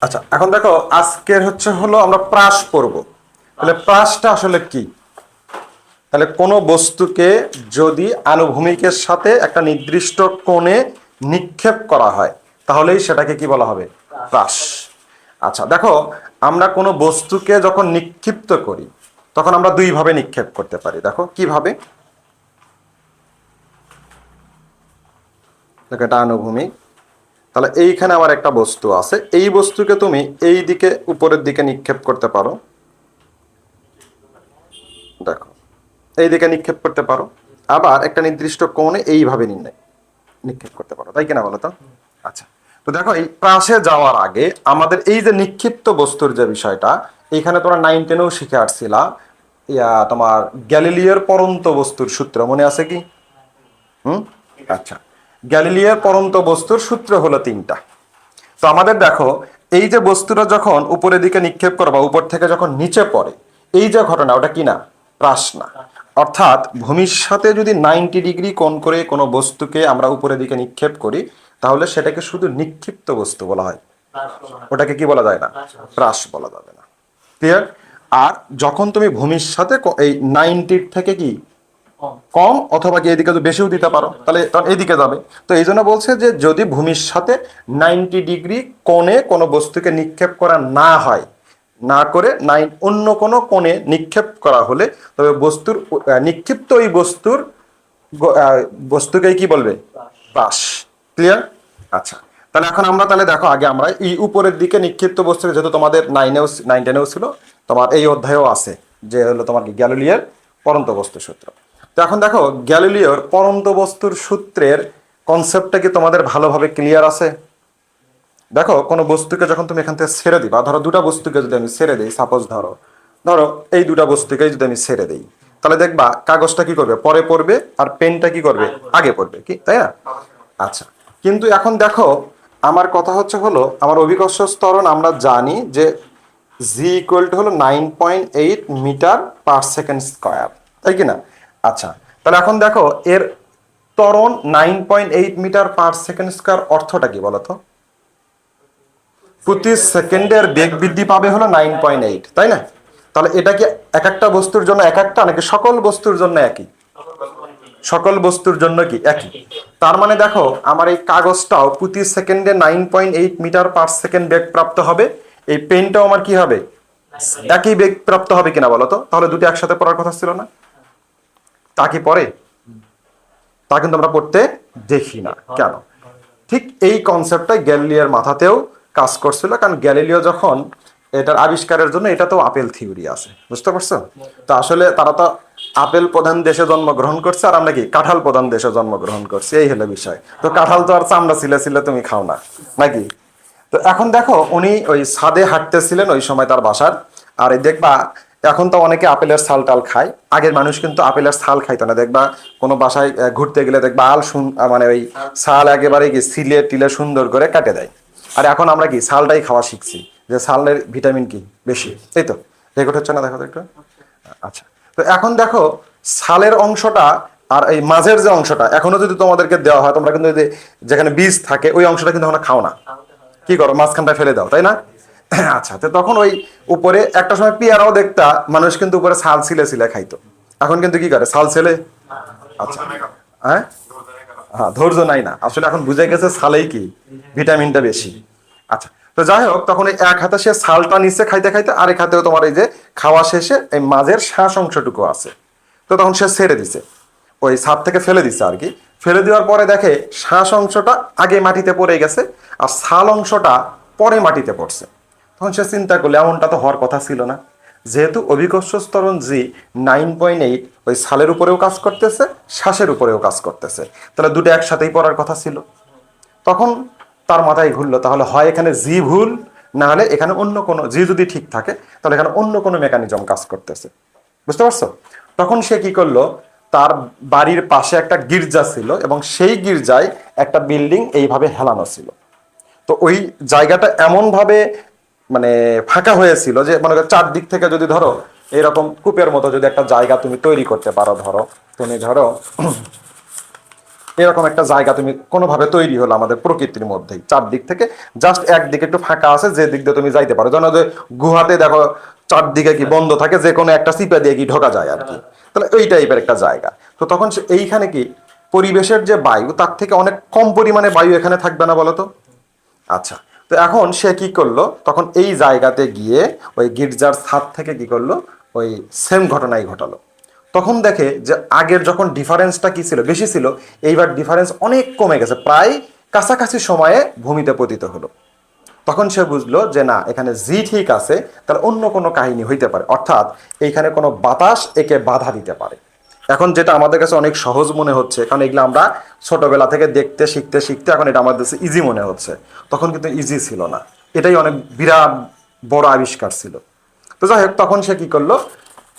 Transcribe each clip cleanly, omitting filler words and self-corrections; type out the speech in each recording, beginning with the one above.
আচ্ছা, এখন দেখো আজকের হলো আমরা প্রাস পড়ব। তাহলে প্রাসটা আসলে কি? তাহলে কোনো বস্তুকে যদি আনুভূমিকের সাথে একটা নির্দিষ্ট কোণে নিক্ষেপ করা হয় তাহলেই সেটাকে কি বলা হবে? প্রাস। আচ্ছা দেখো, আমরা কোনো বস্তুকে যখন নিক্ষিপ্ত করি তখন আমরা দুই ভাবে নিক্ষেপ করতে পারি। দেখো কিভাবে। দেখো এটা আনুভূমিক। তাহলে এইখানে আমার একটা বস্তু আছে, এই বস্তুকে তুমি এই দিকে উপরের দিকে নিক্ষেপ করতে পারো। দেখো এই দিকে নিক্ষেপ করতে পারো, আবার একটা নির্দিষ্ট কোণে এইভাবে নিক্ষেপ করতে পারো, তাই কিনা বলো তো? আচ্ছা, তো দেখো এই প্রাসে যাওয়ার আগে আমাদের এই যে নিক্ষিপ্ত বস্তুর যে বিষয়টা, এইখানে তোমরা 9-10-এও শিখে আসছিলা। তোমার গ্যালিলিওর পরন্ত বস্তুর সূত্র মনে আছে কি? হুম। আচ্ছা, গ্যালিলিওর পরন্ত বস্তুর সূত্র হলো তিনটা। তো আমাদের দেখো, এই যে বস্তুটা যখন উপরের দিকে নিক্ষেপ করবা, উপর থেকে যখন নিচে পড়ে, এই যে ঘটনা, ওটা কি না? প্রাস না। অর্থাৎ ভূমির সাথে যদি 90 ডিগ্রি কোণ করে কোনো বস্তুকে আমরা উপরের দিকে নিক্ষেপ করি তাহলে সেটাকে শুধু নিক্ষিপ্ত বস্তু বলা হয়, ওটাকে কি বলা যায় না? প্রাস বলা যাবে না। ক্লিয়ার? আর যখন তুমি ভূমির সাথে এই 90 থেকে কি কম অথবা কি এদিকে যদি বেশিও দিতে পারো তাহলে তখন এইদিকে যাবে। তো এই জন্য বলছে যে যদি ভূমির সাথে 90 ডিগ্রি কোণে কোনো বস্তুকে নিক্ষেপ করা না হয়, না করে অন্য কোনো কোণে নিক্ষেপ করা হলে তবে বস্তুর নিক্ষিপ্ত ওই বস্তুকেই কি বলবে? প্রাস। ক্লিয়ার? আচ্ছা, তাহলে এখন আমরা তাহলে দেখো আগে আমরা এই উপরের দিকে নিক্ষিপ্ত বস্তু, যেহেতু তোমাদের 9-10-এও ছিল, তোমার এই অধ্যায়েও আছে, যে হলো তোমার কি গ্যালিলিওর পরন্ত বস্তু সূত্র। তো এখন দেখো গ্যালিলিওর পরন্ত বস্তুর সূত্রের কনসেপ্টটা কি তোমাদের ভালোভাবে ক্লিয়ার আছে? দেখো কোনো বস্তুকে যখন তুমি এখান থেকে ছেড়ে দিবা, ধরো দুটা বস্তুকে যদি আমি ছেড়ে দিই, সাপোজ ধরো ধরো এই দুটা বস্তুকে যদি আমি ছেড়ে দিই, তাহলে দেখবা কাগজটা কি করবে? পরে পড়বে, আর পেনটা কি করবে? আগে পড়বে, কি তাই না? আচ্ছা, কিন্তু এখন দেখো আমার কথা হলো আমার অভিকর্ষ ত্বরণ আমরা জানি যে জি ইকুয়াল টু হলো 9.8 মিটার/সেকেন্ড স্কয়ার, তাই কি না? আচ্ছা, তাহলে এখন দেখো এর ত্বরণ 9.8 মিটার/সেকেন্ড স্কয়ার অর্থটা কি বলতো? প্রতি সেকেন্ডের বেগ বৃদ্ধি পাবে হলো 9.8, তাই না? তাহলে এটা কি এক একটা বস্তুর জন্য এক একটা, নাকি সকল বস্তুর জন্য একই? সকল বস্তুর জন্য কি একই? তার মানে দেখো আমার এই কাগজটাও প্রতি সেকেন্ডে 9.8 মিটার/সেকেন্ড বেগ প্রাপ্ত হবে, এই পেনটাও আমার কি হবে? একই বেগ প্রাপ্ত হবে কিনা বলো তো? তাহলে দুটো একসাথে পড়ার কথা ছিল না? তা কি পড়ে? তা কিন্তু আমরা পড়তে দেখি না কেন? ঠিক এই কনসেপ্টটাই গ্যালিলিওর মাথাতেও কাজ করছিল, কারণ গ্যালিলিও যখন এটার আবিষ্কারের জন্য এটা তো আপেল থিওরি আছে, বুঝতে পারছো? তো আসলে তারা তো আপেল প্রধান দেশে জন্মগ্রহণ করছে, আর আমরা কি কাঁঠাল প্রধান দেশে জন্মগ্রহণ করছি, এই হলো বিষয়। তো কাঁঠাল তো আর চামড়া ছিলে তুমি খাও না, নাকি? তো এখন দেখো উনি ওই ছাদে হাঁটতেছিলেন ওই সময় তার বাসার, আর এই দেখবা এখন তো অনেকে আপেলের ছাল টাল খায়, আগের মানুষ কিন্তু আপেলের ছাল খাইতো না। দেখবা কোনো বাসায় ঘুরতে গেলে দেখবা মানে ওই ছাল একেবারে কি সিলে টিলে সুন্দর করে কাটে দেয়। আর এখন আমরা কি ছালটাই খাওয়া শিখছি, যে ছালের ভিটামিন কি বেশি, তাই তো? রেকর্ড হচ্ছে না? দেখো তো একটু। আচ্ছা, তো এখন দেখো ছালের অংশটা আর এই মাঝের যে অংশটা এখনো যদি তোমাদেরকে দেওয়া হয়, তোমরা কিন্তু যেখানে বীজ থাকে ওই অংশটা কিন্তু এখন খাও না, কি করো? মাঝখানটা ফেলে দাও, তাই না? আচ্ছা, তো তখন ওই উপরে একটা সময় পেয়ারাও দেখতা মানুষ কিন্তু উপরে ছাল ছিলে খাইতো, এখন কিন্তু কি করে? ছাল ছেলে। আচ্ছা, হ্যাঁ হ্যাঁ, ধৈর্য নাই না আসলে, এখন বুঝে গেছে ছালেই কি ভিটামিনটা বেশি। আচ্ছা, তো যাই হোক, তখন এই এক হাতে সে ছালটা নিচে খাইতে খাইতে আরেক হাতেও তোমার এই যে খাওয়া শেষে এই মাঝের শ্বাস অংশটুকু আছে, তো তখন সে ছেড়ে দিছে, ওই ছাদ থেকে ফেলে দিছে আর কি। ফেলে দেওয়ার পরে দেখে শ্বাস অংশটা আগে মাটিতে পড়ে গেছে আর ছাল অংশটা পরে মাটিতে পড়ছে। তখন সে চিন্তা করলে এমনটা তো হওয়ার কথা ছিল না, যেহেতু অভিকর্ষ ত্বরণ জি 9.8 ওই ছালের উপরেও কাজ করতেছে, শ্বাসের উপরেও কাজ করতেছে, তাহলে দুটো একসাথেই পড়ার কথা ছিল। তখন তার মাথায় ঘুরলো, তাহলে হয় এখানে জি ভুল, না হলে এখানে অন্য কোনো, জি যদি ঠিক থাকে তাহলে এখানে অন্য কোনো মেকানিজম কাজ করতেছে, বুঝতে পারছো? তখন সে কি করলো, তার বাড়ির পাশে একটা গির্জা ছিল এবং সেই গির্জায় একটা বিল্ডিং এইভাবে হেলানো ছিল। তো ওই জায়গাটা এমন ভাবে মানে ফাঁকা হয়েছিল যে মনে করো চারদিক থেকে যদি ধরো এরকম কূপের মতো যদি একটা জায়গা তুমি তৈরি করতে পারো, ধরো তুমি ধরো এরকম একটা জায়গা তুমি কোনোভাবে তৈরি হলো আমাদের প্রকৃতির মধ্যেই, চারদিক থেকে জাস্ট একদিকে একটু ফাঁকা আছে যে দিক দিয়ে তুমি যাইতে পারো। যেন যে গুহাতে দেখো চারদিকে কি বন্ধ থাকে, যে কোনো একটা চিপা দিয়ে কি ঢোকা যায় আর কি, তাহলে ওই টাইপের একটা জায়গা। তো তখন এইখানে কি পরিবেশের যে বায়ু তার থেকে অনেক কম পরিমাণে বায়ু এখানে থাকবে না বলতো? আচ্ছা, তো এখন সে কি করলো, তখন এই জায়গাতে গিয়ে ওই গির্জার ছাদ থেকে কি করলো, ওই সেম ঘটনাই ঘটালো। তখন দেখে যে আগের যখন ডিফারেন্সটা কি ছিল, বেশি ছিল, এইবার ডিফারেন্স অনেক কমে গেছে, প্রায় কাছাকাছি সময়ে ভূমিতে পতিত হলো। তখন সে বুঝলো যে না, এখানে জি ঠিক আছে, তাহলে অন্য কোনো কাহিনী হইতে পারে, অর্থাৎ এইখানে কোনো বাতাস একে বাধা দিতে পারে। এখন যেটা আমাদের কাছে অনেক সহজ মনে হচ্ছে, কারণ এগুলো আমরা ছোটবেলা থেকে দেখতে শিখতে শিখতে এখন এটা আমাদের কাছে ইজি মনে হচ্ছে, তখন কিন্তু ইজি ছিল না, এটাই অনেক বিরাট বড় আবিষ্কার ছিল। তো যাই হোক, তখন সে কি করলো,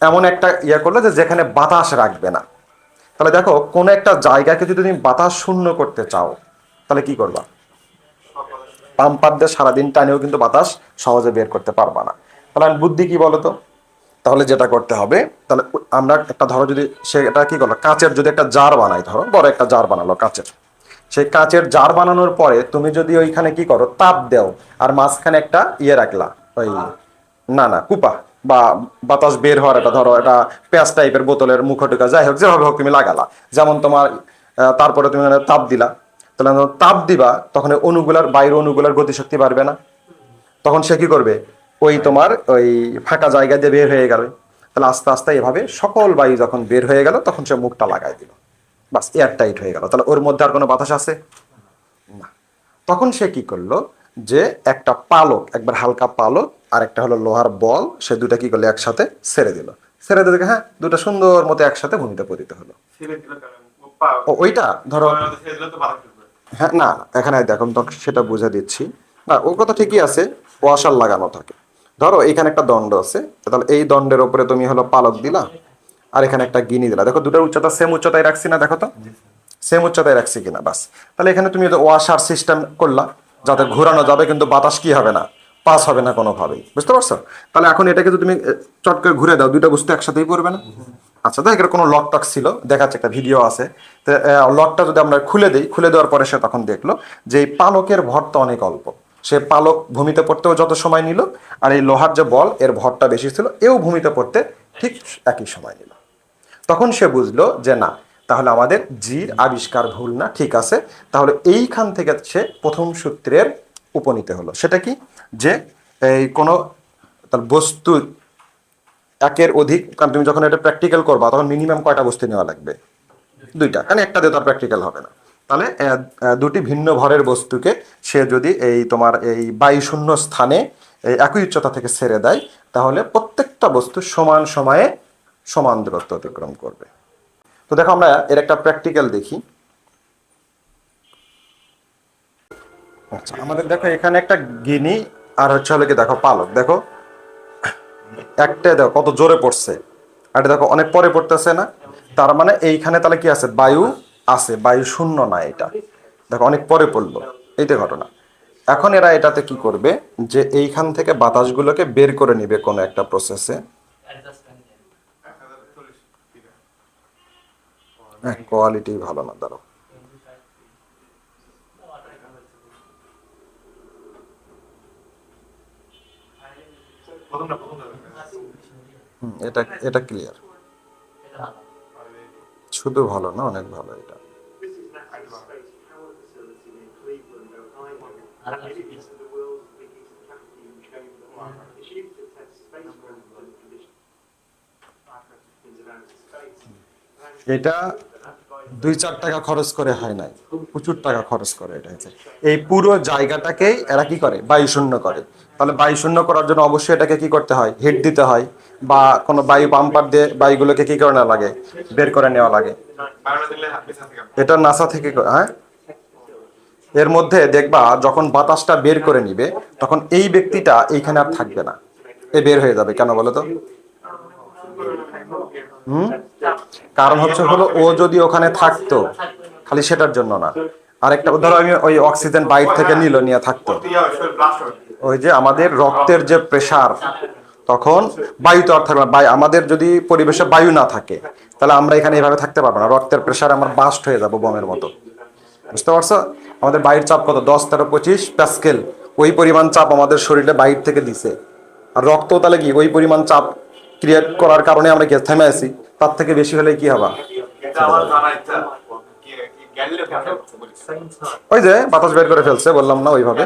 এমন একটা করলো যে যেখানে বাতাস রাখবে না। তাহলে দেখো, কোনো একটা জায়গাকে যদি তুমি বাতাস শূন্য করতে চাও, তাহলে কি করবা? পাম্পার দিয়ে সারাদিন টানেও কিন্তু বাতাস সহজে বের করতে পারবা না। তাহলে বুদ্ধি কি বলতো? তাহলে যেটা করতে হবে, তাহলে আমরা একটা, ধরো যদি সেটা কি করলো, কাঁচের যদি একটা জার বানাই, ধরো বড় একটা জার বানালো কাঁচের, সেই কাঁচের জার বানানোর পরে তুমি যদি ওইখানে কি করো, তাপ দেও, আর মাঝখানে একটা রাখলা, ওই না কুপা বা বাতাস বের হওয়ার একটা, ধরো এটা পেঁয়াজ টাইপের বোতলের মুখ ঢোকা, যাই হোক যেভাবে হোক তুমি লাগালা, যেমন তোমার তারপরে তুমি তাপ দিলা, তাহলে তাপ দিবা, তখন অণুগুলার বাইরের অণুগুলার গতিশক্তি বাড়বে না? তখন সে কি করবে, ওই তোমার ওই ফাঁকা জায়গা দিয়ে বের হয়ে গেল। তাহলে আস্তে আস্তে এভাবে সকল বায়ু যখন বের হয়ে গেল, তখন সে মুখটা লাগাই দিল, বাস এয়ার টাইট হয়ে গেল। তাহলে ওর মধ্যে আর কোনো বাতাস আছে না। তখন সে কি করলো, যে একটা পালক, একবার হালকা পালক আর একটা হলো লোহার বল, সে দুটা কি করলো একসাথে ছেড়ে দিল, ছেড়ে দিয়ে হ্যাঁ, দুটা সুন্দর মতো একসাথে ভূমিতে পতিত হলো। ওইটা ধরো, হ্যাঁ না, এখানে দেখো সেটা বুঝে দিচ্ছি। না, ওর কথা ঠিকই আছে, ওয়াশার লাগানো থাকে। ধরো এখানে একটা দণ্ড আছে, তাহলে এই দণ্ডের উপরে তুমি হলো পালক দিলা, আর এখানে একটা গিনি দিলা, দেখো দুটোর উচ্চতা সেম উচ্চতায় রাখছি না, দেখো তো সেম উচ্চতায় রাখছি কিনা, বাস। তাহলে এখানে তুমি ওয়াশার সিস্টেম করলা, যাতে ঘোরানো যাবে, কিন্তু বাতাস কি হবে না, পাস হবে না কোনোভাবেই, বুঝতে পারছো? তাহলে এখন এটাকে যদি তুমি চট করে ঘুরে দাও, দুইটা বস্তু একসাথেই পড়বে না? আচ্ছা, দেখ এর কোনো লক টক ছিল, দেখাচ্ছে একটা ভিডিও আছে, তো লকটা যদি আমরা খুলে দিই, খুলে দেওয়ার পরে সে তখন দেখলো যে এই পালকের ভরটা অনেক অল্প, সে পালক ভূমিতে পড়তেও যত সময় নিল, আর এই লোহার যে বল এর ভরটা বেশি ছিল, এও ভূমিতে পড়তে ঠিক একই সময় নিল। তখন সে বুঝলো যে না, তাহলে আমাদের জির আবিষ্কার ভুল না, ঠিক আছে। তাহলে এইখান থেকে সে প্রথম সূত্রের উপনীত হলো, সেটা কি, যে এই কোনো তার বস্তু একের অধিক, কারণ তুমি যখন এটা প্র্যাকটিক্যাল করবা তখন মিনিমাম কয়টা বস্তু নেওয়া লাগবে? দুইটা, কারণ একটা দিয়ে তার প্র্যাকটিক্যাল হবে না। তাহলে দুটি ভিন্ন ভরের বস্তুকে সে যদি এই তোমার এই বায়ুশূন্য স্থানে এই একই উচ্চতা থেকে ছেড়ে দেয়, তাহলে প্রত্যেকটা বস্তু সমান সময়ে সমান দূরত্ব অতিক্রম করবে। তো দেখো, আমরা এর একটা প্র্যাকটিক্যাল দেখি। আচ্ছা, আমাদের দেখো এখানে একটা গিনি আর হচ্ছে হলো কি, দেখো পালক, দেখো একটা দেখো কত জোরে পড়ছে, আর দেখো অনেক পরে পড়তেছে না। তার মানে এইখানে তাহলে কি আছে, বায়ু আছে, বায়ু শূন্য না, এটা দেখো অনেক পরে পড়লো, এইটা ঘটনা। এখন এরা এটাতে কি করবে, যে এইখান থেকে বাতাসগুলোকে বের করে নিবে কোনো একটা প্রসেসে। হ্যাঁ, কোয়ালিটি ভালো না, দাঁড়াও। এটা এটা ক্লিয়ার, শুধু ভালো না, অনেক ভালো এটা। এটা 2-4 টাকা খরচ করে হয় নাই, প্রচুর টাকা খরচ করে এটা হচ্ছে। এই পুরো জায়গাটাকেই এরা কি করে, বায়ু শূন্য করে। তাহলে বায়ু শূন্য করার জন্য অবশ্যই এটাকে কি করতে হয়, হিট দিতে হয়, বা কোনো বায়ু পাম্পার দিয়ে বায়ুগুলোকে কি করে নেওয়া লাগে, বের করে নেওয়া লাগে। এটা নাসা থেকে, হ্যাঁ। এর মধ্যে দেখবা যখন বাতাসটা বের করে নিবে, তখন এই ব্যক্তিটা এইখানে আর থাকবে না, এ বের হয়ে যাবে। কেন বলো তো? কারণ হচ্ছে হলো, ও যদি ওখানে থাকতো, খালি সেটার জন্য না, আরেকটা ধরো আমি ওই অক্সিজেন বাইরে থেকে নিয়ে থাকতো, ওই যে আমাদের রক্তের যে প্রেসার, তখন বায়ু তো আর থাকবে না। আমাদের যদি পরিবেশে বায়ু না থাকে, তাহলে আমরা এখানে এভাবে থাকতে পারবো না, রক্তের প্রেসার আমার বাস্ট হয়ে যাবো বোমের মতো, বুঝতে পারছো? আমাদের বাহির চাপ কত? 10, 13, 25 প্যাসকেল। ওই পরিমাণ চাপ আমাদের শরীরে বাহির থেকে দিছে। আর রক্ত তাহলে কি ওই পরিমাণ চাপ ক্রিয়েট করার কারণে আমরা কি থেমে আছি? তার থেকে বেশি হলে কি হবে? ওই যে বাতাস বের করে ফেলছে বললাম না, ওইভাবে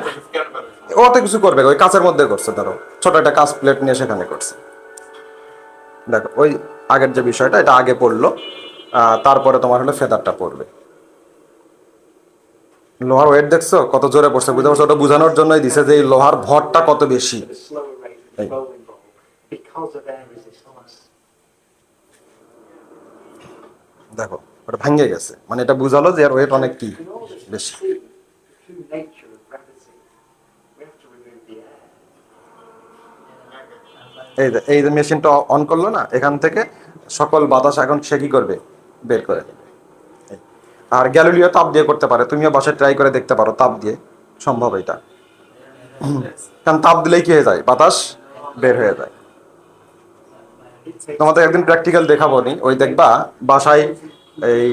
অত কিছু করবে, ওই কাঁচের মধ্যে করছে, ধরো ছোট একটা কাঁচ প্লেট নিয়ে সেখানে করছে। দেখো ওই আগের যে বিষয়টা, এটা আগে পড়লো, তারপরে তোমার হলো ফেদারটা পড়বে। লোহার ওয়েট দেখছো কত জোরে পড়ছে? বুঝতে পারছো? ওটা বোঝানোর জন্যই দিছে যে এই লোহার ভরটা কত বেশি। এই দেখো ওটা ভেঙে গেছে, মানে এটা বুঝালো যে এর ওয়েট অনেক কি বেশি। এই যে মেশিনটা অন করলো না, এখান থেকে সকল বাতাস এখন সে কি করবে? বের করে দেবে। আর গ্যালিলিও তাপ দিয়ে করতে পারে, তুমিও বাসায় ট্রাই করে দেখতে পারো, তাপ দিয়ে সম্ভব এটা। কারণ তাপ দিলেই কি হয়ে যায়? বাতাস বের হয়ে যায়। তোমাদের একদিন প্র্যাকটিক্যাল দেখাবো নি, ওই দেখবা বাসায় এই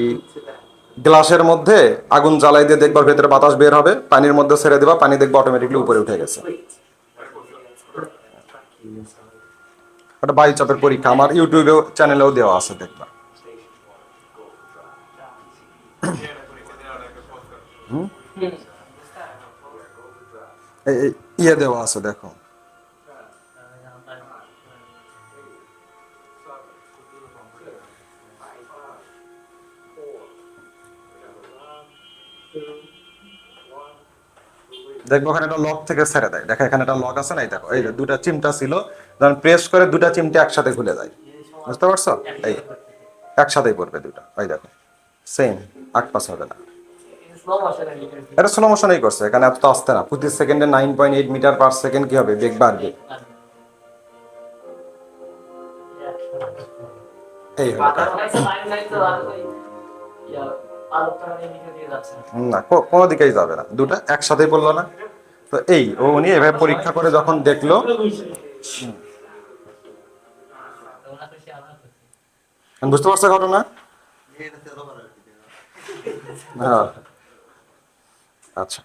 গ্লাসের মধ্যে আগুন জ্বালাই দিয়ে দেখবার ভেতরে বাতাস বের হবে, পানির মধ্যে ছেড়ে দেবা, পানি দেখবা অটোমেটিকলি উপরে উঠে গেছে। ওটা বায়ু চাপের পরীক্ষা, আমার ইউটিউবেও চ্যানেলেও দেওয়া আছে, দেখবা। ইয়ে দেওয়া আছে, দেখো। দেখবো ওখানে একটা লক থেকে ছেড়ে দেয়, দেখো এখানে একটা লক আছে না, দেখো এই যে দুটা চিমটা ছিল, যখন প্রেস করে দুটা চিমটে একসাথে খুলে যায়। বুঝতে পারছো? এই একসাথেই পড়বে দুটা, ওই দেখো সেম, আগ পাশ হবে না। এটা স্লো মোশনেই করছে, এখানে এত আসতে না। প্রতি সেকেন্ডে 9.8 মিটার পার সেকেন্ড কি হবে? বেগ বাড়বে। এই হলো না, কোনো দিকেই যাবে না, দুটা একসাথেই পড়লো না। তো এই উনি এভাবে পরীক্ষা করে যখন দেখলো, বুঝতে পারছো ঘটনা? হ্যাঁ, আচ্ছা।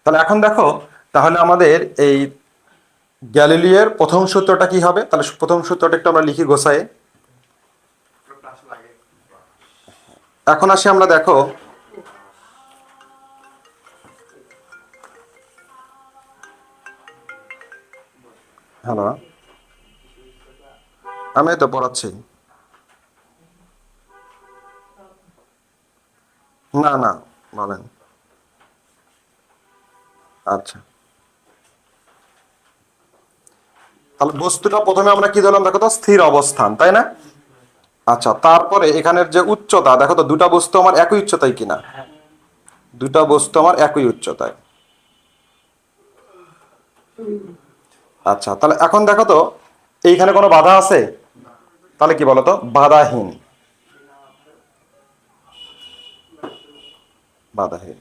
তাহলে এখন দেখো, তাহলে আমাদের এই গ্যালিলিওর প্রথম সূত্রটা কি হবে? তাহলে প্রথম সূত্রটা একটু আমরা লিখি গোছায়ে। এখন আসি আমরা, দেখো হ্যালো, আমি তো পড়াচ্ছি। না না, বলেন। আচ্ছা, তাহলে বস্তুটা প্রথমে আমরা কি ধরলাম? দেখো তো স্থির অবস্থান, তাই না? আচ্ছা, তারপরে এখানের যে উচ্চতা, দেখো তো দুটা বস্তু আমার একই উচ্চতায় কিনা? দুটা বস্তু আমার একই উচ্চতায়। আচ্ছা, তাহলে এখন দেখো তো এইখানে কোনো বাধা আছে? তাহলে কি বলতো? বাধাহীন। বাধাহীন।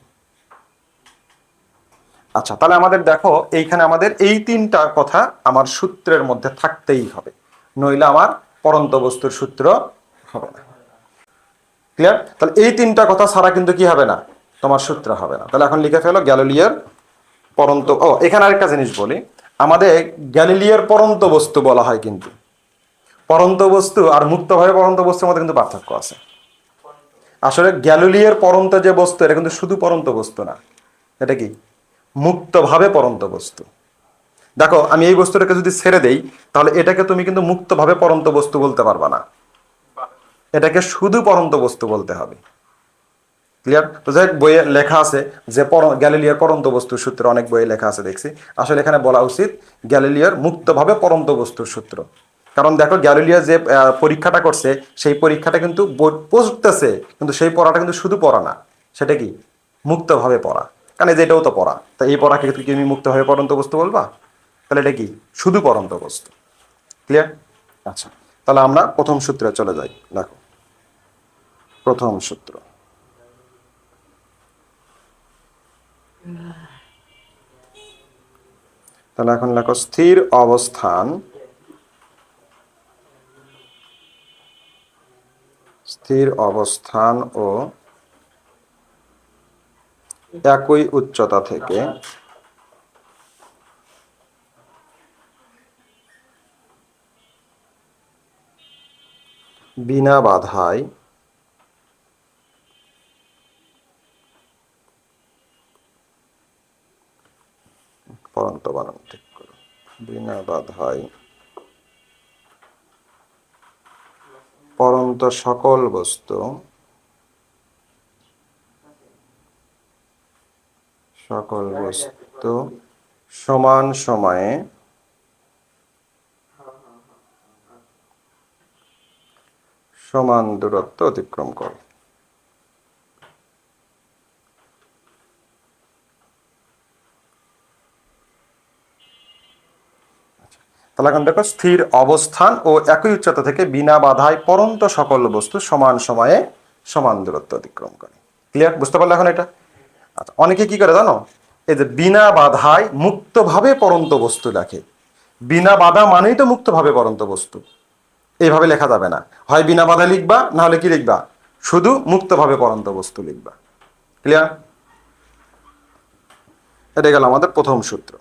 আচ্ছা, তাহলে আমাদের দেখো এইখানে আমাদের এই তিনটা কথা আমার সূত্রের মধ্যে থাকতেই হবে, নইলে আমার পরন্ত বস্তুর সূত্র হবে না। ক্লিয়ার? তাহলে এই তিনটা কথা ছাড়া কিন্তু কি হবে না? তোমার সূত্র হবে না। তাহলে এখন লিখে ফেলো গ্যালিলিওর পরন্ত। ও, এখানে আরেকটা জিনিস বলি, আমাদের গ্যালিলিওর পরন্ত বস্তু বলা হয়, কিন্তু পরন্ত বস্তু আর মুক্তভাবে পরন্ত বস্তুর মধ্যে কিন্তু পার্থক্য আছে। আসলে গ্যালিলিওর পরন্ত যে বস্তু, এটা কিন্তু শুধু পরন্ত বস্তু না, এটা কি মুক্তভাবে পরন্ত বস্তু। দেখো আমি এই বস্তুটাকে যদি ছেড়ে দেই, তাহলে এটাকে তুমি কিন্তু মুক্তভাবে পরন্ত বস্তু বলতে পারবা না, এটাকে শুধু পরন্ত বস্তু বলতে হবে। ক্লিয়ার? তো যাই বইয়ে লেখা আছে যে গ্যালিলিওর পরন্ত বস্তুর সূত্র, অনেক বইয়ে লেখা আছে দেখছি। আসলে এখানে বলা উচিত গ্যালিলিওর মুক্তভাবে পরন্ত বস্তুর সূত্র। কারণ দেখো গ্যালিলিও যে পরীক্ষাটা করছে, সেই পরীক্ষাটা কিন্তু পড়তেছে, কিন্তু সেই পড়াটা কিন্তু শুধু পড়া না, সেটা কি মুক্তভাবে পড়া। কারণ এই যে এটাও তো পড়া, তা এই পড়াকে কি তুমি মুক্তভাবে পরন্ত বস্তু বলবা? তাহলে এটা কি শুধু পরন্ত বস্তু। ক্লিয়ার? আচ্ছা, তাহলে আমরা প্রথম সূত্রে চলে যাই। দেখো প্রথম সূত্র, তাহলে এখন লেখো স্থির অবস্থান, স্থির অবস্থান ও একই উচ্চতা থেকে বিনা বাধায় পরন্ত বানান ঠিক করো, বিনা বাধায় পরন্ত সকল বস্তু সমান সময়ে সমান দূরত্ব অতিক্রম করে। তাহলে এখন দেখো, স্থির অবস্থান ও একই উচ্চতা থেকে বিনা বাধায় পরন্ত সকল বস্তু সমান সময়ে সমান দূরত্ব অতিক্রম করে। ক্লিয়ার? বুঝতে পারলে এখন এটা? আচ্ছা, অনেকে কি করে জানো, এই যে বিনা বাধায় মুক্তভাবে পরন্ত বস্তু লেখে। বিনা বাধা মানেই তো মুক্তভাবে পরন্ত বস্তু, এইভাবে লেখা যাবে না। হয় বিনা বাধা লিখবা, না হলে কি লিখবা, শুধু মুক্তভাবে পরন্ত বস্তু লিখবা। ক্লিয়ার? এটা গেল আমাদের প্রথম সূত্র।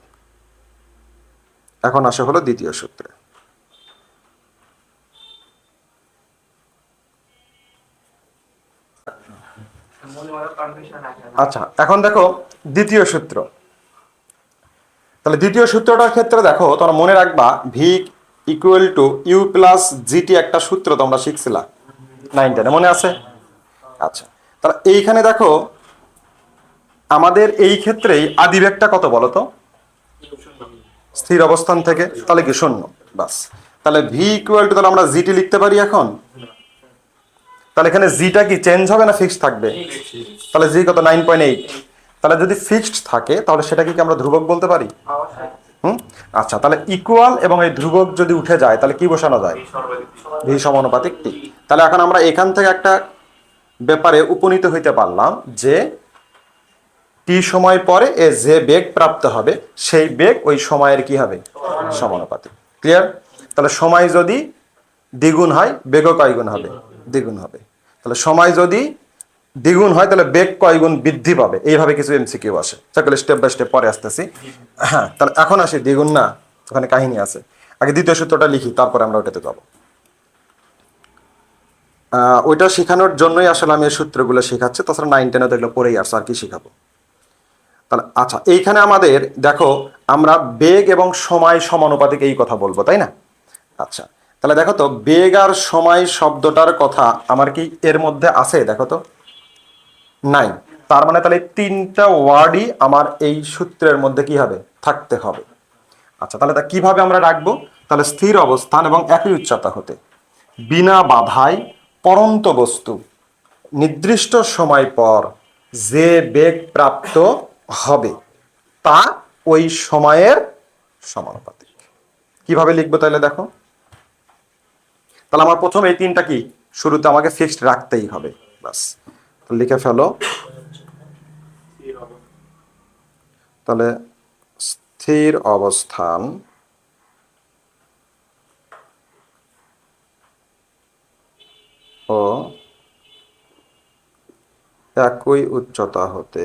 এখন আসা হলো দ্বিতীয় সূত্রে। আচ্ছা, এখন দেখো দ্বিতীয় সূত্র। তাহলে দ্বিতীয় সূত্রটার ক্ষেত্রে দেখো, তোমরা মনে রাখবা V equal to U plus GT একটা সূত্র তোমরা শিখছিলা 9-10 মনে আছে? আচ্ছা, তাহলে এইখানে দেখো আমাদের এই ক্ষেত্রেই আদিবেগটা কত বলো তো? স্থির অবস্থান থেকে, তাহলে কি শূন্য, বাস। তাহলে ভি ইকুয়াল টু, তাহলে আমরা জিটি লিখতে পারি এখন। তাহলে এখানে জিটা কি চেঞ্জ হবে না ফিক্সড থাকবে? তাহলে জি কত, 9.8। তাহলে যদি ফিক্সড থাকে তাহলে সেটাকে কি আমরা ধ্রুবক বলতে পারি? আচ্ছা, তাহলে ইকুয়াল এবং এই ধ্রুবক যদি উঠে যায় তাহলে কি বসানো যায়? ভি সমানুপাতিক টি। তাহলে এখন আমরা এখান থেকে একটা ব্যাপারে উপনীত হইতে পারলাম যে টি সময় পরে এ যে বেগ প্রাপ্ত হবে সেই বেগ ওই সময়ের কি হবে? সমানুপাতিক। ক্লিয়ার? তাহলে সময় যদি দ্বিগুণ হয় বেগও কয় গুণ হবে? দ্বিগুণ হবে। তাহলে সময় যদি দ্বিগুণ হয় তাহলে বেগ কয় গুণ বৃদ্ধি পাবে? এইভাবে কিছু এমসিকিউ আসে, সকলে স্টেপ বাই স্টেপ পরে আসতেছি। হ্যাঁ, তাহলে এখন আসি দ্বিগুণ না, ওখানে কাহিনী আছে। আগে দ্বিতীয় সূত্রটা লিখি, তারপরে আমরা ওটাতে যাবো। ওইটা শেখানোর জন্যই আসলে আমি এই সূত্রগুলো শেখাচ্ছি, তাছাড়া 9-10 তো এগুলো পড়েই আসছে, আর কি শেখাবো। তাহলে আচ্ছা, এইখানে আমাদের দেখো আমরা বেগ এবং সময় সমানুপাতিক এই কথা বলবো, তাই না? আচ্ছা, তাহলে দেখো তো বেগ আর সময় শব্দটার কথা আমার কি এর মধ্যে আছে? দেখো তো নাই। তার মানে তাহলে তিনটা ওয়ার্ডই আমার এই সূত্রের মধ্যে কি হবে? থাকতে হবে। আচ্ছা, তাহলে তা কিভাবে আমরা রাখবো? তাহলে স্থির অবস্থান এবং একই উচ্চতা হতে বিনা বাধায় পরন্ত বস্তু নির্দিষ্ট সময় পর যে বেগ প্রাপ্ত হবে তা ওই সময়ের সমানুপাতিক। কিভাবে লিখবো তাহলে দেখো, তাহলে আমার প্রথম এই তিনটা কি শুরুতে আমাকে ফিক্সড রাখতেই হবে, বাস। লিখে ফেলো। তাহলে স্থির অবস্থান ও একই উচ্চতা হতে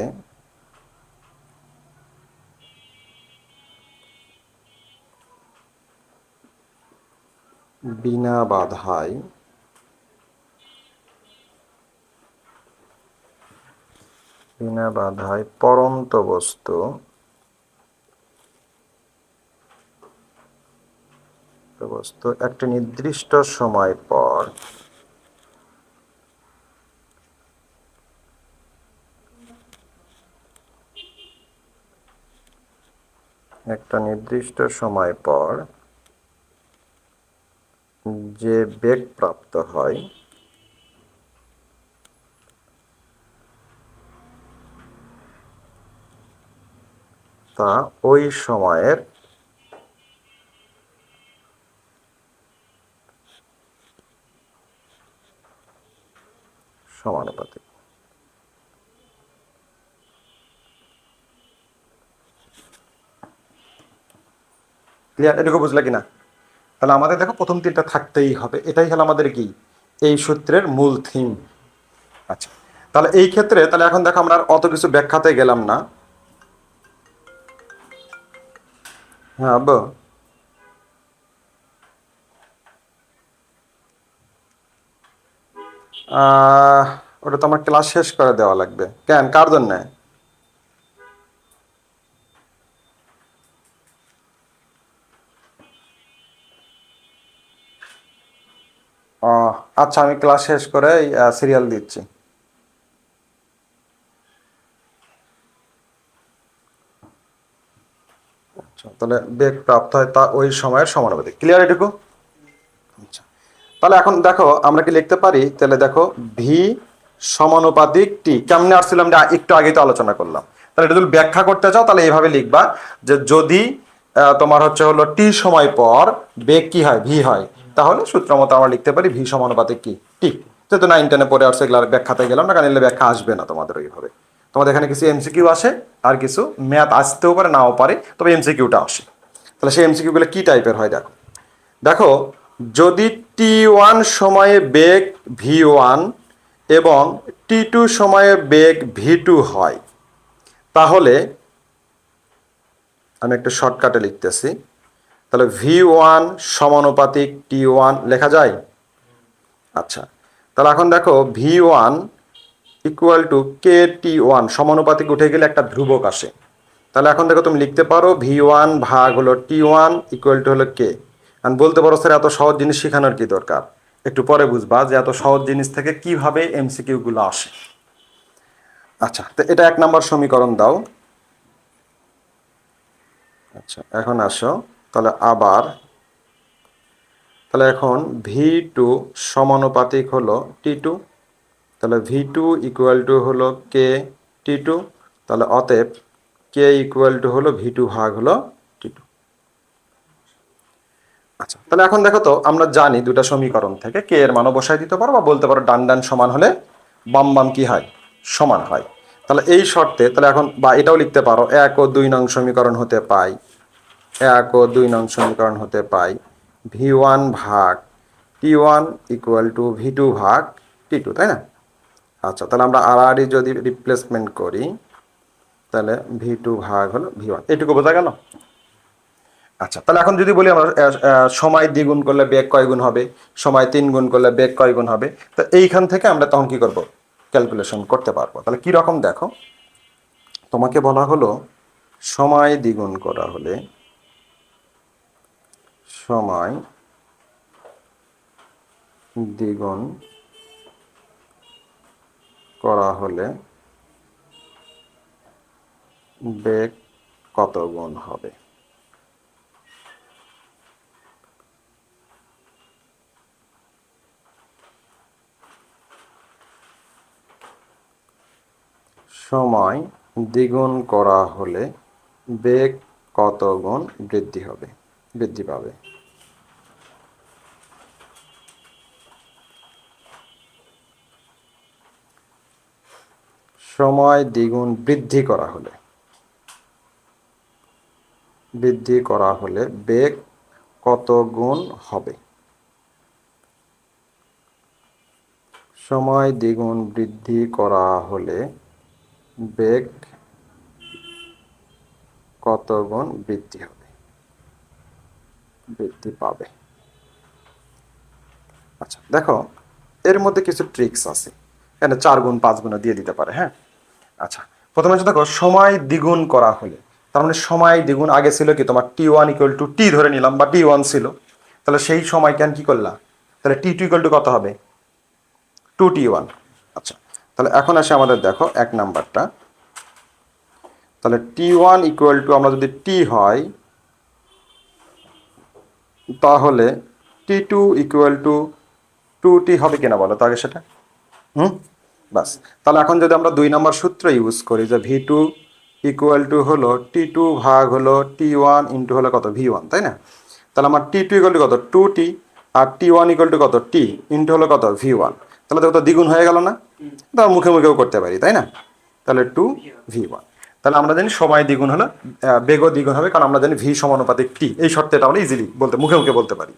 বিনা বাধায় পরন্ত বস্তু একটা নির্দিষ্ট সময় পর যে বেগ প্রাপ্ত হয় তা ওই সময়ের সমানুপাতিক। ক্লিয়ার? এটুকু বুঝলে কিনা? তাহলে আমাদের দেখো প্রথম তিনটা থাকতেই হবে, এটাই হলো আমাদের কি এই সূত্রের মূল থিম। আচ্ছা, তাহলে এই ক্ষেত্রে তাহলে এখন দেখো আমরা আর অত কিছু ব্যাখ্যাতে গেলাম না। হ্যাঁ আব্বু, ওটা তো আমার ক্লাস শেষ করে দেওয়া লাগবে। কেন, কার জন্য? ও আচ্ছা, আমি ক্লাস শেষ করে সিরিয়াল দিচ্ছি। আচ্ছা, তাহলে বেগ প্রাপ্ত হয় তা ওই সময়ের সমানুপাতিক। ক্লিয়ার এটুকু? আচ্ছা, তাহলে এখন দেখো আমরা কি লিখতে পারি, তাহলে দেখো ভি সমানুপাতিক টি কেমনে আসছিলাম একটু আগেই তো আলোচনা করলাম। তাহলে এটা যদি ব্যাখ্যা করতে চাও তাহলে এইভাবে লিখবা যে যদি তোমার হচ্ছে হলো টি সময় পর বেগ কি হয়, ভি হয়, তাহলে সূত্র মতো আমরা লিখতে পারি ভি সমানুপাতিক কি, টি। যেহেতু 9-10-এ পড়ে আসছে, এগুলো ব্যাখ্যাতে গেলাম না, কারণ এগুলো ব্যাখ্যা আসবে না তোমাদের ওইভাবে। তোমাদের এখানে কিছু এমসিকিউ আসে, আর কিছু ম্যাথ আসতেও পারে, নাও পারে, তবে এমসিকিউটা আসে। তাহলে সেই এমসিকিউগুলো কি টাইপের হয় দেখো। দেখো, যদি টি1 সময়ে বেগ ভি1 এবং টি2 সময়ে বেগ ভি2 হয়, তাহলে আমি একটু শর্টকাটে লিখতেছি। তাহলে ভি1 সমানুপাতিক টি1 লেখা যায়। আচ্ছা, তাহলে এখন দেখো ভি1 ইকুয়াল টু কে টি1 সমানুপাতিক উঠে গেলে একটা ধ্রুবক আসে। তাহলে এখন দেখো তুমি লিখতে পারো ভি1 ভাগ হলো টি1 ইকুয়াল টু হলো কে। আর বলতে পারো স্যার এত সহজ জিনিস শেখানোর কি দরকার? একটু পরে বুঝবা যে এত সহজ জিনিস থেকে কিভাবে এমসিকিউ গুলো আসে। আচ্ছা, তো এটা 1 নম্বর সমীকরণ দাও। আচ্ছা, এখন আসো তাহলে আবার, তাহলে এখন ভি2 সমানুপাতিক হলো টি2। তাহলে ভি2 ইকুয়াল টু হলো কে টি2। তাহলে অতএব কে ইকুয়াল টু হলো ভি2 ভাগ হলো টি2। আচ্ছা, তাহলে এখন দেখো তো আমরা জানি দুটা সমীকরণ থেকে কে এর মানও বসাই দিতে পারো, বা বলতে পারো ডান ডান সমান হলে বাম বাম কি হয়, সমান হয়। তাহলে এই শর্তে তাহলে এখন, বা এটাও লিখতে পারো 1 ও 2 নং সমীকরণ হতে পাই, 1 ও 2 নং সমীকরণ হতে পাই ভি1 ভাগ টি1 ইকুয়াল টু ভি2 ভাগ টি2, তাই না? আচ্ছা, তাহলে আমরা আর যদি রিপ্লেসমেন্ট করি, তাহলে ভি2 ভাগ হলো ভি1, এটুকু বোঝা গেল? আচ্ছা, তাহলে এখন যদি বলি আমরা সময় দ্বিগুণ করলে বেগ কয় গুণ হবে, সময় 3 গুণ করলে বেগ কয় গুণ হবে, তো এইখান থেকে আমরা তখন কি করব, ক্যালকুলেশন করতে পারবো। তাহলে কি রকম দেখো, তোমাকে বলা হলো সময় দ্বিগুণ করা হলে, সময় দ্বিগুণ করা হলে বেগ কত গুণ হবে। সময় দ্বিগুণ করা হলে বেগ কত গুণ বৃদ্ধি হবে, বৃদ্ধি পাবে। সময় দ্বিগুণ বৃদ্ধি করা হলে, বৃদ্ধি করা হলে বেগ কত গুণ হবে। সময় দ্বিগুণ বৃদ্ধি করা হলে বেগ কত গুণ বৃদ্ধি হবে, বৃদ্ধি পাবে। আচ্ছা, দেখো এর মধ্যে কিছু ট্রিক্স আছে, এখানে 4 গুণ 5 গুণ দিয়ে দিতে পারে। হ্যাঁ, আচ্ছা, প্রথমে হচ্ছে দেখো সময় দ্বিগুণ করা হলে, তার মানে সময় দ্বিগুণ আগে ছিল কি তোমার টি1 ইকুয়াল টু টি ধরে নিলাম, বা টি1 ছিল, তাহলে সেই সময় কেন কি করলা, তাহলে টি2 ইকুয়াল টু কত হবে, 2t1। আচ্ছা, তাহলে এখন আসে আমাদের দেখো 1 নাম্বারটা। তাহলে টি1 ইকুয়াল টু আমরা যদি টি হয়, তাহলে টি2 ইকুয়াল টু 2t হবে কিনা বলো তো আগে সেটা। বাস, তাহলে এখন যদি আমরা 2 নম্বর সূত্র ইউজ করি যে ভি2 ইকুয়াল টু হলো টি2 ভাগ হলো টি1 ইন্টু হলো কত ভি1, তাই না? তাহলে আমার টি2 ইকুয়াল টু কত 2t, আর টি1 ইকুয়াল টু কত টি ইন্টু হলো কত ভি1। তাহলে তো কত দ্বিগুণ হয়ে গেল না? তাহলে মুখে মুখেও করতে পারি, তাই না? তাহলে 2v1। তাহলে আমরা জানি সময় দ্বিগুণ হলো বেগও দ্বিগুণ হবে, কারণ আমরা জানি ভি সমানুপাতিক টি, এই শর্তে এটা আমরা ইজিলি বলতে মুখে মুখে বলতে পারি।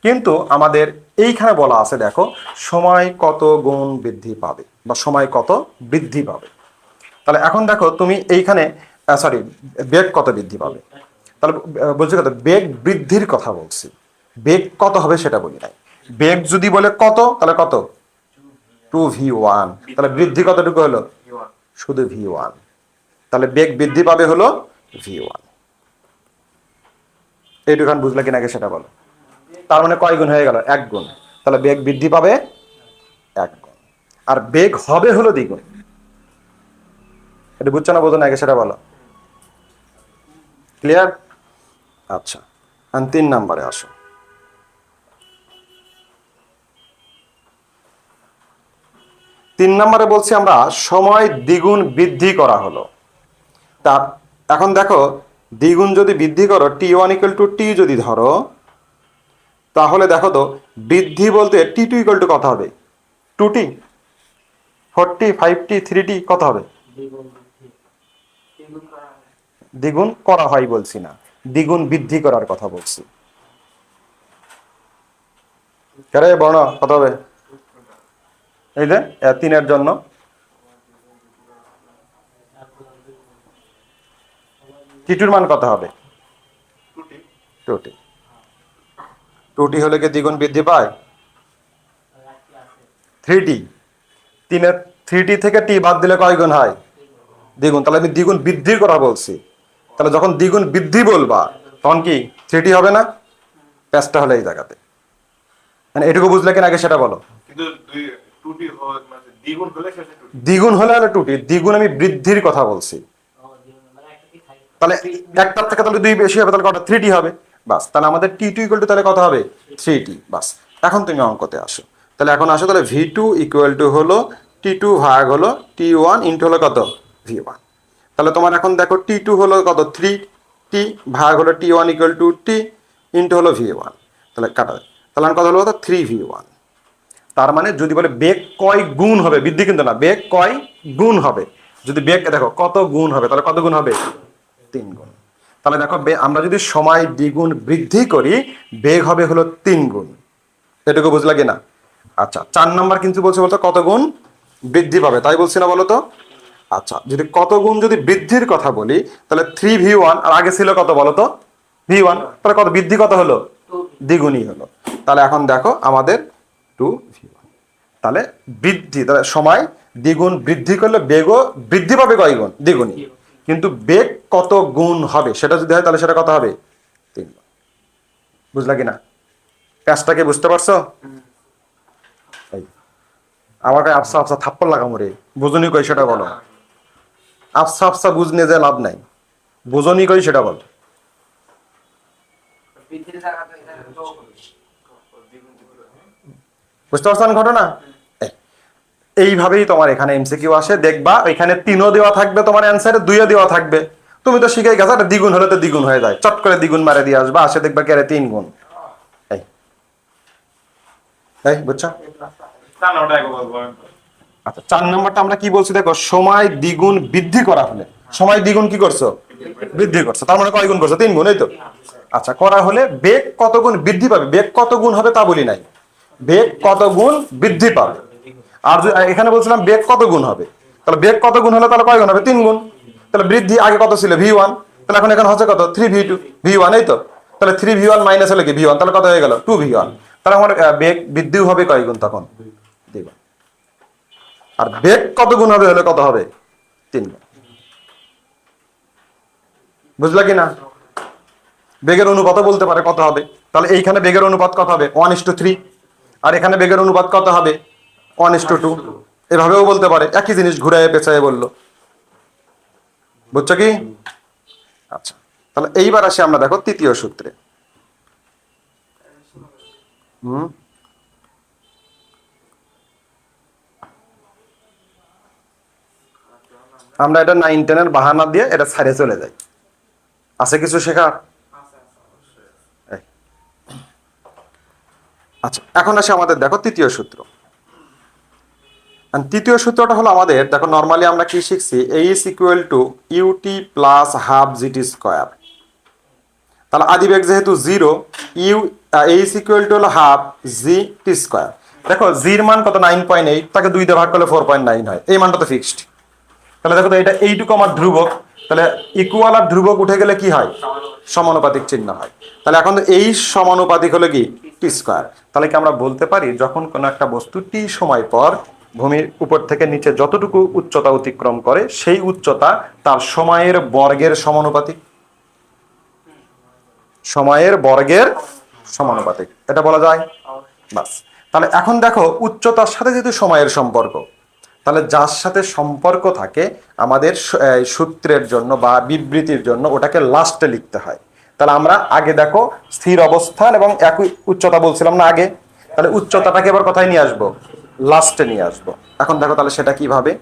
কিন্তু আমাদের এইখানে বলা আছে দেখো সময় কত গুণ বৃদ্ধি পাবে বা সময় কত বৃদ্ধি পাবে। তাহলে এখন দেখো তুমি এইখানে সরি বেগ কত বৃদ্ধি পাবে, তাহলে বলছি কত বেগ বৃদ্ধির কথা বলছি, বেগ কত হবে সেটা বলি নাই। বেগ যদি বলে কত তাহলে কত 2v1, তাহলে বৃদ্ধি কতটুকু হলো শুধু v1, তাহলে বেগ বৃদ্ধি পাবে হলো v1। এইটুখান বুঝলে কিনা আগে সেটা বলো। তার মানে কয় গুণ হয়ে গেল 1 গুণ, তাহলে বেগ বৃদ্ধি পাবে 1 গুণ, আর বেগ হবে হলো দ্বিগুণ। এটা বুঝছো না বোঝো না আগে সেটা বলো। ক্লিয়ার? আচ্ছা, 3 নম্বরে আসো। 3 নম্বরে বলছি আমরা সময় দ্বিগুণ বৃদ্ধি করা হলো। তা এখন দেখো দ্বিগুণ যদি বৃদ্ধি করো t1 = t যদি ধরো, তাহলে দেখো তো বৃদ্ধি বলতে t2 = কত হবে 2t 4t 5t 3t কত হবে? দ্বিগুণ করা হয় বলছি না, দ্বিগুণ বৃদ্ধি করার কথা বলছি। আরে বর্ণ কত হবে? এই যে 3 জন্য t2 মান কত হবে 2t। 2t হলে কি দ্বিগুণ বৃদ্ধি পায়? 3t, 3t থেকে t বাদ দিলে কয় গুণ হয়? দ্বিগুণ। তাহলে আমি দ্বিগুণ বৃদ্ধির কথা বলছি। তাহলে যখন দ্বিগুণ বৃদ্ধি বলবা তখন কি 3t হবে না? প্যাচটা হলে এই জায়গাতে, মানে এটুকু বুঝলে কিনা আগে সেটা বলো। কিন্তু 2t মানে দ্বিগুণ হলে শেষে 2t, দ্বিগুণ হলে 2t, দ্বিগুণ আমি বৃদ্ধির কথা বলছি। তাহলে একটার থেকে তাহলে 2 বেশি হবে, তাহলে কত 3t হবে। বাস, তাহলে আমাদের t2 = তাহলে কত হবে 3t। বাস, এখন তুমি অঙ্কতে আসো। তাহলে এখন আসো, তাহলে v2 = হলো t2 ভাগ হলো t1 ইন্টু হলো কত v1। তাহলে তোমার এখন দেখো t2 হলো কত 3t ভাগ হলো t1 = t ইন্টু হলো v1, তাহলে কাটা, তাহলে কত হলো কত 3v1। তার মানে যদি বলে বেগ কয় গুণ হবে, বৃদ্ধি কিন্তু না, বেগ কয় গুণ হবে, যদি বেগ দেখো কত গুণ হবে তাহলে কত গুণ হবে 3 গুণ। তাহলে দেখো আমরা যদি সময় দ্বিগুণ বৃদ্ধি করি বেগ হবে হলো 3 গুণ। এটুকু বুঝলা কিনা? আচ্ছা, 4 নম্বর কিন্তু বলছে বলতো কত গুণ বৃদ্ধি পাবে, তাই বলছি না বলো তো। আচ্ছা, যদি কত গুণ যদি বৃদ্ধির কথা বলি তাহলে 3v1 আর আগে ছিল কত বলো তো v1, তাহলে কত বৃদ্ধি কত হলো দ্বিগুণই হলো। তাহলে এখন দেখো আমাদের 2v1, তাহলে বৃদ্ধি, তাহলে সময় দ্বিগুণ বৃদ্ধি করলে বেগও বৃদ্ধি পাবে কয় গুণ দ্বিগুণই, কিন্তু বেগ কত গুণ হবে সেটা যদি হয় তাহলে সেটা কত হবে 3 গুণ। বুঝলা কিনা? কাজটাকে বুঝতে পারছো? এই আমার কাছে আফসা আফসা থাপ্পড় লাগামো রে, বুঝুনি কই সেটা বলো। আফসা আফসা বুঝনে যে লাভ নাই, বুঝনি কই সেটা বল। বুঝতে পারছেন ঘটনা? এইভাবেই তোমার এখানে এমসিকিউ আসে, দেখবা এখানে 3ও দেওয়া থাকবে, তোমার অ্যান্সারে 2ও দেওয়া থাকবে। তুমি তো শিখে গেছো দ্বিগুণ হলে তো দ্বিগুণ হয়ে যায়, চট করে দ্বিগুণ মারে দিয়ে আসবা, আসে দেখবা কে 3 গুণ। এই এই বুঝছো? আচ্ছা, 4 নম্বরটা আমরা কি বলছি দেখো, সময় দ্বিগুণ বৃদ্ধি করা হলে, সময় দ্বিগুণ কি করছো বৃদ্ধি করছো, তার মানে কয় গুণ করছো 3 গুণ, এই তো। আচ্ছা, করা হলে বেগ কত গুণ বৃদ্ধি পাবে, বেগ কত গুণ হবে তা বলি নাই, বেগ কত গুণ বৃদ্ধি পাবে। আর এখানে বলছিলাম বেগ কত গুণ হবে, তাহলে বেগ কত গুণ হলে তাহলে কয় গুণ হবে 3 গুণ। তাহলে বৃদ্ধি আগে কত ছিল v1, তাহলে এখন এখানে হচ্ছে কত 3v2 v1, এই তো। তাহলে 3v1 মাইনাস হলে কি v1, তাহলে কত হয়ে গেল 2v1। তাহলে আমার বেগ বৃদ্ধিও হবে কয় গুণ তখন 2 গুণ। আর বেগ কত গুণ হবে হলে কত হবে 3 গুণ। বুঝলা কি না? বেগের অনুপাত বলতে পারে কত হবে, তাহলে এইখানে বেগের অনুপাত কত হবে 1:3, আর এখানে বেগের অনুপাত কত হবে 1:2। এভাবেও বলতে পারে, একই জিনিস ঘুরায় পেঁচায় বললো। বুঝছো কি? আচ্ছা, তাহলে এইবার আসি আমরা দেখো তৃতীয় সূত্রে। আমরা এটা 9-10 বাহানা দিয়ে এটা ছাড়ে চলে যাই, আছে কিছু শেখার? আচ্ছা, এখন আসে আমাদের দেখো তৃতীয় সূত্র। তৃতীয় সূত্রটা হলো আমাদের দেখো, নর্মালি আমরা কি শিখছি, a is equal to ut plus half gt square. তাহলে আদিবেগ যেহেতু 0, ইউ এইচ ইকুয়াল টু হলো হাফ জি টি স্কোয়ার। দেখো জির মান কত 9.8, তাকে 2 দিয়ে ভাগ করলে 4.9 হয়, এই মানটা তো ফিক্সড। তাহলে দেখো তো এটা এইটুকু আমার ধ্রুবক, তাহলে ইকুয়াল আর ধ্রুবক উঠে গেলে কি হয়? সমানুপাতিক চিহ্ন হয়। তাহলে এখন তো এই সমানুপাতিক হলো কি টি স্কোয়ার। তাহলে কি আমরা বলতে পারি যখন কোনো একটা বস্তু টি সময় পর ভূমির উপর থেকে নিচে যতটুকু উচ্চতা অতিক্রম করে সেই উচ্চতা তার সময়ের বর্গের সমানুপাতিক? সময়ের বর্গের সমানুপাতিক, এটা বলা যায়। বাস। তাহলে এখন দেখো উচ্চতার সাথে যেহেতু সময়ের সম্পর্ক, তাহলে যার সাথে সম্পর্ক থাকে আমাদের সূত্রের জন্য বা বিবৃতির জন্য ওটাকে লাস্টে লিখতে হয়। তাহলে আমরা আগে দেখো স্থির অবস্থান এবং একই উচ্চতা বলছিলাম না আগে, তাহলে উচ্চতাটাকে এবার কোথায় নিয়ে আসবো? লাস্টে নিয়ে আসবো। এখন দেখো তাহলে সেটা কিভাবে?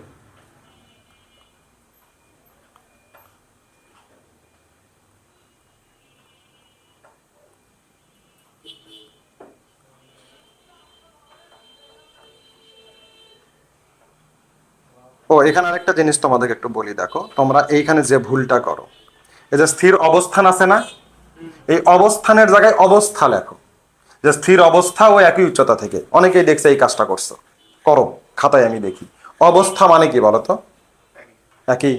ও এখানে আরেকটা জিনিস তোমাদেরকে একটু বলি, দেখো তোমরা এইখানে যে ভুলটা করো, এই যে স্থির অবস্থান আছে না, এই অবস্থানের জায়গায় অবস্থা লেখো, যে স্থির অবস্থা ও একই উচ্চতা থেকে। অনেকেই দেখছে এই কাজটা করছো, করো খাতায় আমি দেখি। অবস্থা মানে কি বলতো? একই,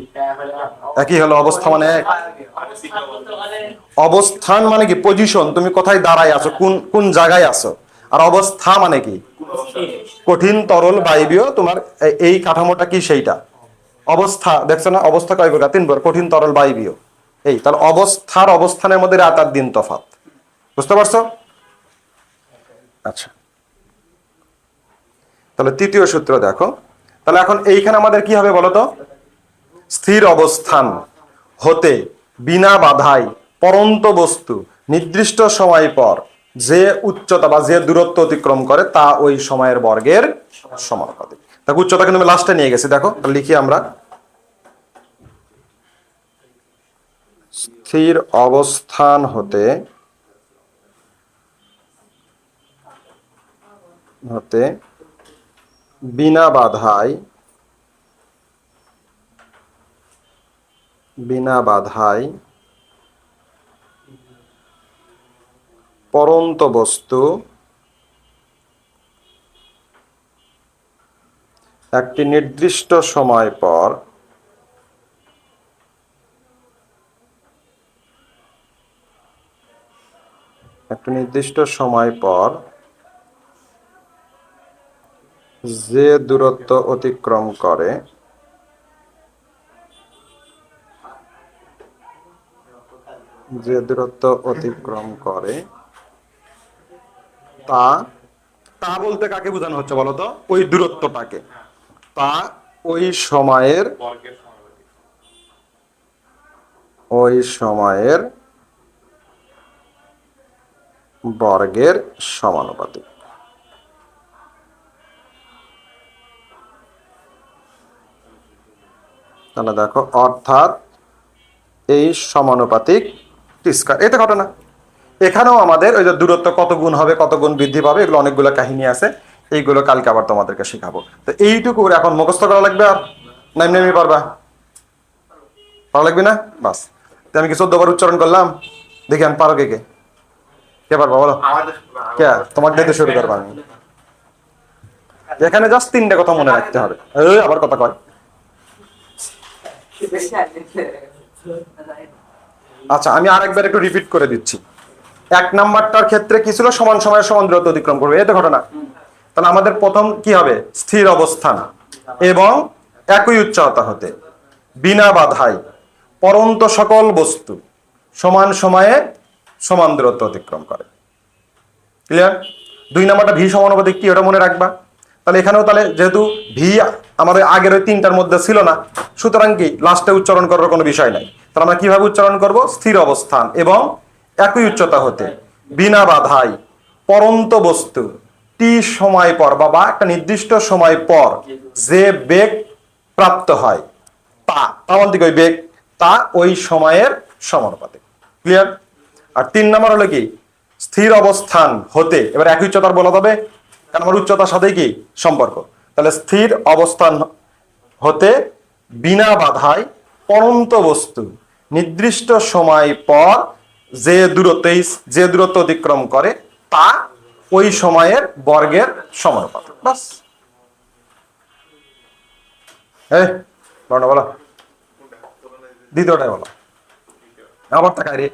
একই হলো অবস্থা মানে এক। অবস্থান মানে কি পজিশন, তুমি কোথায় দাঁড়ায় আছো, কোন কোন জায়গায় আছো। আর অবস্থা মানে কি কঠিন তরল বায়বীয়, তোমার এই কাঠামোটা কি সেইটা অবস্থা। দেখছো না অবস্থা কয় প্রকার? 3 প্রকার, কঠিন তরল বায়বীয়। এই তাহলে অবস্থার অবস্থানের মধ্যে রাত আর দিন তফাৎ, বুঝতে পারছো? আচ্ছা, তাহলে তৃতীয় সূত্র দেখো। তাহলে এখন এইখানে আমাদের কি হবে বলতো? স্থির অবস্থান হতে বিনা বাধায় পরন্ত বস্তু নির্দিষ্ট সময় পর যে উচ্চতা বা যে দূরত্ব অতিক্রম করে তা ওই সময়ের বর্গের সমানুপাতিক। দেখো উচ্চতা কিন্তু আমি লাস্টে নিয়ে গেছি, দেখো লিখি আমরা। স্থির অবস্থান হতে বিনা বাধায় পরন্ত বস্তু একটি নির্দিষ্ট সময় পর যে দূরত্ব অতিক্রম করে তা তা বলতে কাকে বোঝানো হচ্ছে বলতো? ওই দূরত্বটাকে। তা ওই সময়ের বর্গের সমানুপাতিক। তাহলে দেখো অর্থাৎ এই সমানুপাতিক টি স্কয়ার। এতে ঘটনা এখানেও আমাদের ওই যে দূরত্ব কত গুণ হবে, কত গুণ বৃদ্ধি পাবে, এগুলো অনেকগুলো কাহিনী আছে, এইগুলো কালকে আবার তোমাদেরকে শেখাবো। তো এইটুকু এখন মুখস্থ করা লাগবে। আর নাইম নামি পারবা? পারা লাগবে না? বাস। তো আমি কি 14 বার উচ্চারণ করলাম, দেখি আমি পারো কে কে কে পারবা বলো? কে? তোমার দিতে শুরু করবো আমি। এখানে জাস্ট 3টে কথা মনে রাখতে হবে। আবার কথা কয়। আচ্ছা আমি আরেকবার একটু রিপিট করে দিচ্ছি। 1 নাম্বারটার ক্ষেত্রে কি ছিল? সমান সময়ে সমান দূরত্ব অতিক্রম করবে, এতে ঘটনা। তাহলে আমাদের প্রথম কি হবে? স্থির অবস্থান এবং একই উচ্চতা হতে বিনা বাধায় পরন্ত সকল বস্তু সমান সময়ে সমান দূরত্ব অতিক্রম করে। ক্লিয়ার? 2 নাম্বারটা ভি সমানুপাতিক কি, ওটা মনে রাখবা। তাহলে এখানেও তাহলে যেহেতু ভি আমাদের আগের ওই 3টার মধ্যে ছিল না, সুতরাং কি লাস্টে উচ্চারণ করার কোনো বিষয় নাই। তাহলে আমরা কিভাবে উচ্চারণ করব? স্থির অবস্থান এবং একই উচ্চতা হতে বিনা বাধায় পরন্ত বস্তু টি সময় পর বা একটা নির্দিষ্ট সময় পর যে বেগ প্রাপ্ত হয় তা আমাদের ওই বেগ তা ওই সময়ের সমানুপাতিক। ক্লিয়ার? আর 3 নাম্বার হলো কি? স্থির অবস্থান হতে, এবার একই উচ্চতার বলা যাবে কারণ আমার উচ্চতার সাথে কি সম্পর্ক। তাহলে স্থির অবস্থান হতে বিনা বাধায় পরন্ত বস্তু নির্দিষ্ট সময় পর যে দূরত্ব অতিক্রম করে তা ওই সময়ের বর্গের সমানুপাতিক। বাস। বলো দ্বিতীয়টাই বলো। আবার তাকাই রে,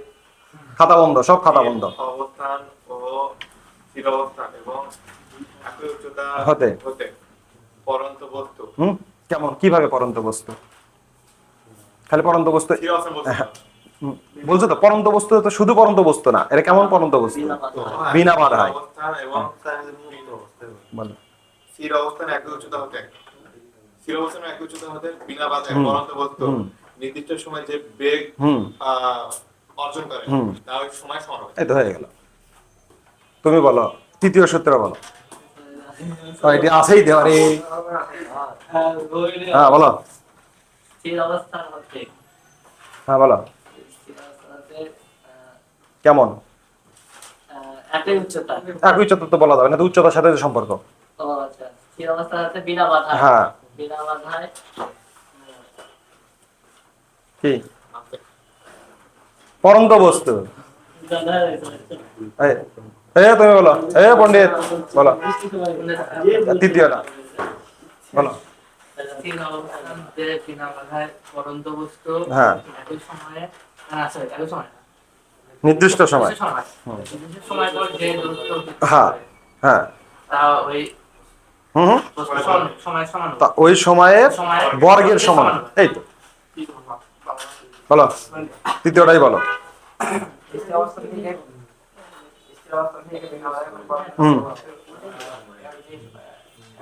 খাতা বন্ধ, সব খাতা বন্ধ। অবস্থান ও স্থিরাবস্থান এবং একই উচ্চতা হতে পরন্ত বস্তু। কেমন, কিভাবে পরন্ত বস্তু? খালি পরন্ত বস্তু স্থির অবস্থান বস্তু। বলছো তো, পরন্ত বস্তু তো শুধু পরন্ত বস্তু না, এটা কেমন পরন্ত বস্তু? বিনা বাধায় অবস্থান এবং বলো। স্থির অবস্থান একই উচ্চতা হতে বিনা বাধায় পরন্ত বস্তু নির্দিষ্ট সময় যে বেগ অর্জন করে তা ওই সময় সমান। এই তো হয়ে গেল। তুমি বলো তৃতীয় সূত্র বলো। এটি আছেই দেওয়ারে। হ্যাঁ বলো। স্থির অবস্থান হতে হ্যাঁ বলো। কেমন? একই উচ্চতা। একই উচ্চতা তো বলা যাবে না, তো উচ্চতার সাথে যে সম্পর্ক। ও আচ্ছা, স্থির অবস্থান হতে বিনা বাধায়। হ্যাঁ। বিনা বাধায় কি পরন্ত বস্তু? তুমি বলো, পণ্ডিত বলো তৃতীয়টা বলো। স্থির অবস্থান হতে বিনা বাধায় পরন্ত বস্তু হ্যাঁ। একই সময়ে একই সময় নির্দিষ্ট সময়। নির্দিষ্ট সময় পর যে দূরত্ব হ্যাঁ হ্যাঁ। তা ওই সময় সমান। তা ওই সময়ের বর্গের সমান। এই তো বলো, তৃতীয়টাই বলো। স্থির অবস্থান থেকে বিনা বাধায়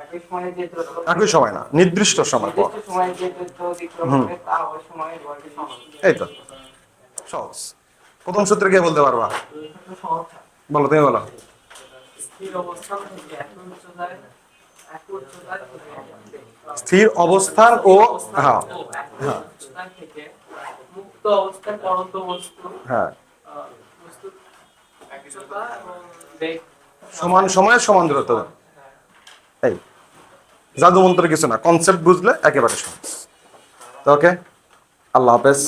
একই সময়ে যে দূরত্ব, একই সময় না, নির্দিষ্ট সময় পর। নির্দিষ্ট সময়ে যে দূরত্ব অতিক্রম করে তা ওই সময়ের বর্গের সমান। এই তো সহজ। প্রথম সূত্রে কে বলতে পারবা? বলো, তুমি বলো। স্থির অবস্থান থেকে স্থির অবস্থান ও হ্যাঁ উচ্চতার থেকে মুক্ত অবস্থায় পরন্ত বস্তু হ্যাঁ বস্তুর উচ্চতা এবং বেগ সমান সময়ে সমান দূরত্ব। এই জাদু মন্ত্র কিছু না, কনসেপ্ট বুঝলে একেবারে সহজ। ওকে, আল্লাহ হাফেজ।